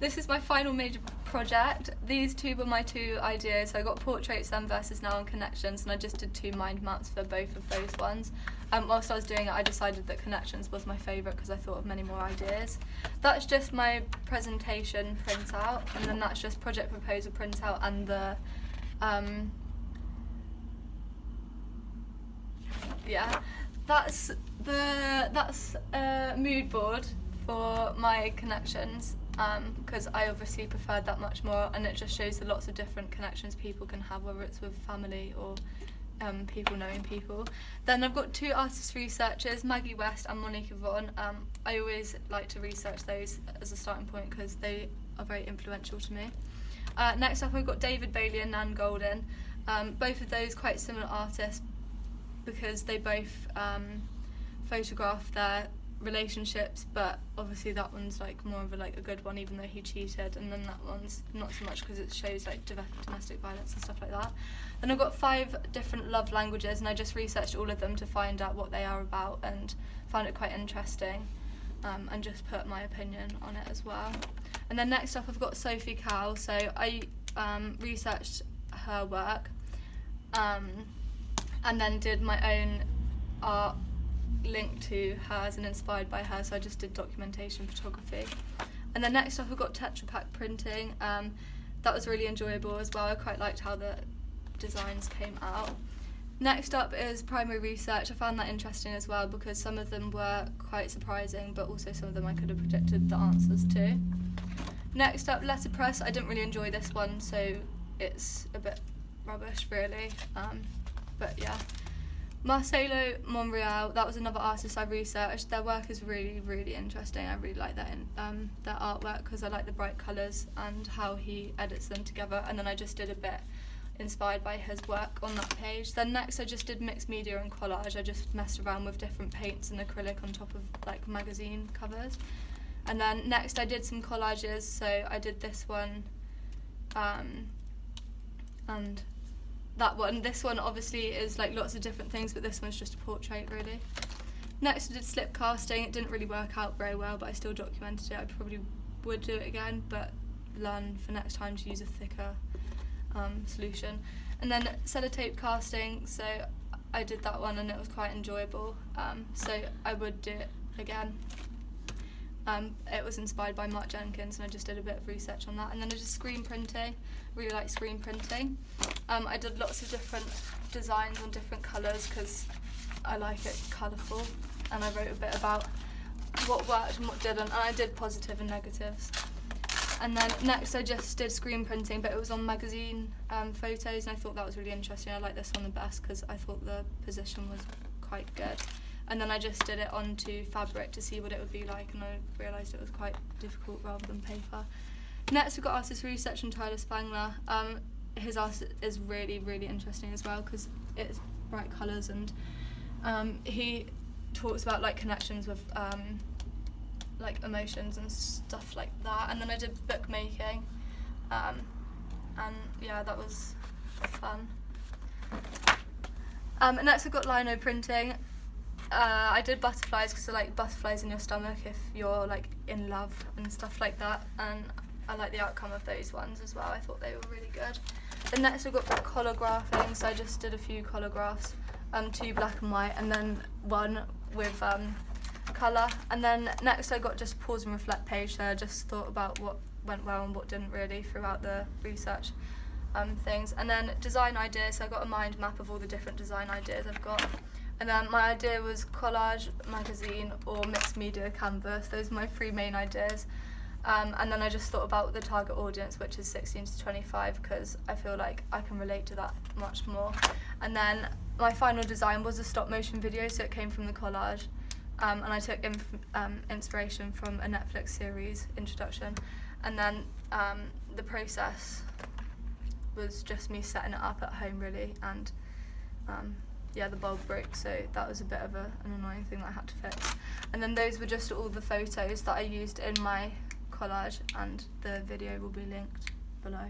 this is my final major project. These two were my two ideas. So I got Portraits then versus Now and Connections, and I just did 2 mind maps for both of those ones. Whilst I was doing it, I decided that Connections was my favourite because I thought of many more ideas. That's just my presentation printout, and then that's just project proposal printout and the that's a mood board for my Connections, because I obviously preferred that much more, and it just shows the lots of different connections people can have, whether it's with family or people knowing people. Then I've got 2 artist researchers, Maggie West and Monica Vaughan. I always like to research those as a starting point because they are very influential to me. Next up I've got David Bailey and Nan Golden. Both of those quite similar artists because they both photograph their relationships, but obviously that one's like more of a good one, even though he cheated, and then that one's not so much because it shows like domestic violence and stuff like that. Then I've got 5 different love languages, and I just researched all of them to find out what they are about and found it quite interesting, and just put my opinion on it as well. And then next up I've got Sophie Cow. So I researched her work, and then did my own art linked to hers and inspired by her, so I just did documentation photography. And then next up I've got Tetra Pak printing. That was really enjoyable as well. I quite liked how the designs came out. Next up is primary research. I found that interesting as well because some of them were quite surprising, but also some of them I could have predicted the answers to. Next up, letterpress. I didn't really enjoy this one, so it's a bit rubbish really, but yeah. Marcelo Monreal, that was another artist I researched. Their work is really, really interesting. I really like their artwork because I like the bright colours and how he edits them together. And then I just did a bit inspired by his work on that page. Then next I just did mixed media and collage. I just messed around with different paints and acrylic on top of like magazine covers. And then next I did some collages. So I did this one and that one. This one obviously is like lots of different things, but this one's just a portrait really. Next I did slip casting. It didn't really work out very well, but I still documented it. I probably would do it again, but learn for next time to use a thicker solution. And then sellotape casting, so I did that one and it was quite enjoyable, so I would do it again. It was inspired by Mark Jenkins and I just did a bit of research on that. And then I did screen printing. Really like screen printing. I did lots of different designs on different colours because I like it colourful, and I wrote a bit about what worked and what didn't, and I did positive and negatives. And then next I just did screen printing, but it was on magazine photos, and I thought that was really interesting. I like this one the best because I thought the position was quite good. And then I just did it onto fabric to see what it would be like, and I realised it was quite difficult rather than paper. Next we've got artist research and Tyler Spangler. His art is really, really interesting as well because it's bright colours, and he talks about like connections with like emotions and stuff like that. And then I did bookmaking, and yeah, that was fun. And next I've got lino printing. I did butterflies because I like butterflies in your stomach if you're like in love and stuff like that, and I like the outcome of those ones as well. I thought they were really good. And next I've got collagraphing, so I just did a few collagraphs, 2 black and white and then 1 with colour. And then next I got just pause and reflect page, so I just thought about what went well and what didn't really throughout the research things. And then design ideas, so I got a mind map of all the different design ideas I've got. And then my idea was collage, magazine or mixed media canvas. Those are my 3 main ideas. And then I just thought about the target audience, which is 16 to 25, because I feel like I can relate to that much more. And then my final design was a stop motion video, so it came from the collage. And I took inspiration from a Netflix series, Introduction. And then the process was just me setting it up at home really, and yeah, the bulb broke, so that was a bit of an annoying thing that I had to fix. And then those were just all the photos that I used in my collage, and the video will be linked below.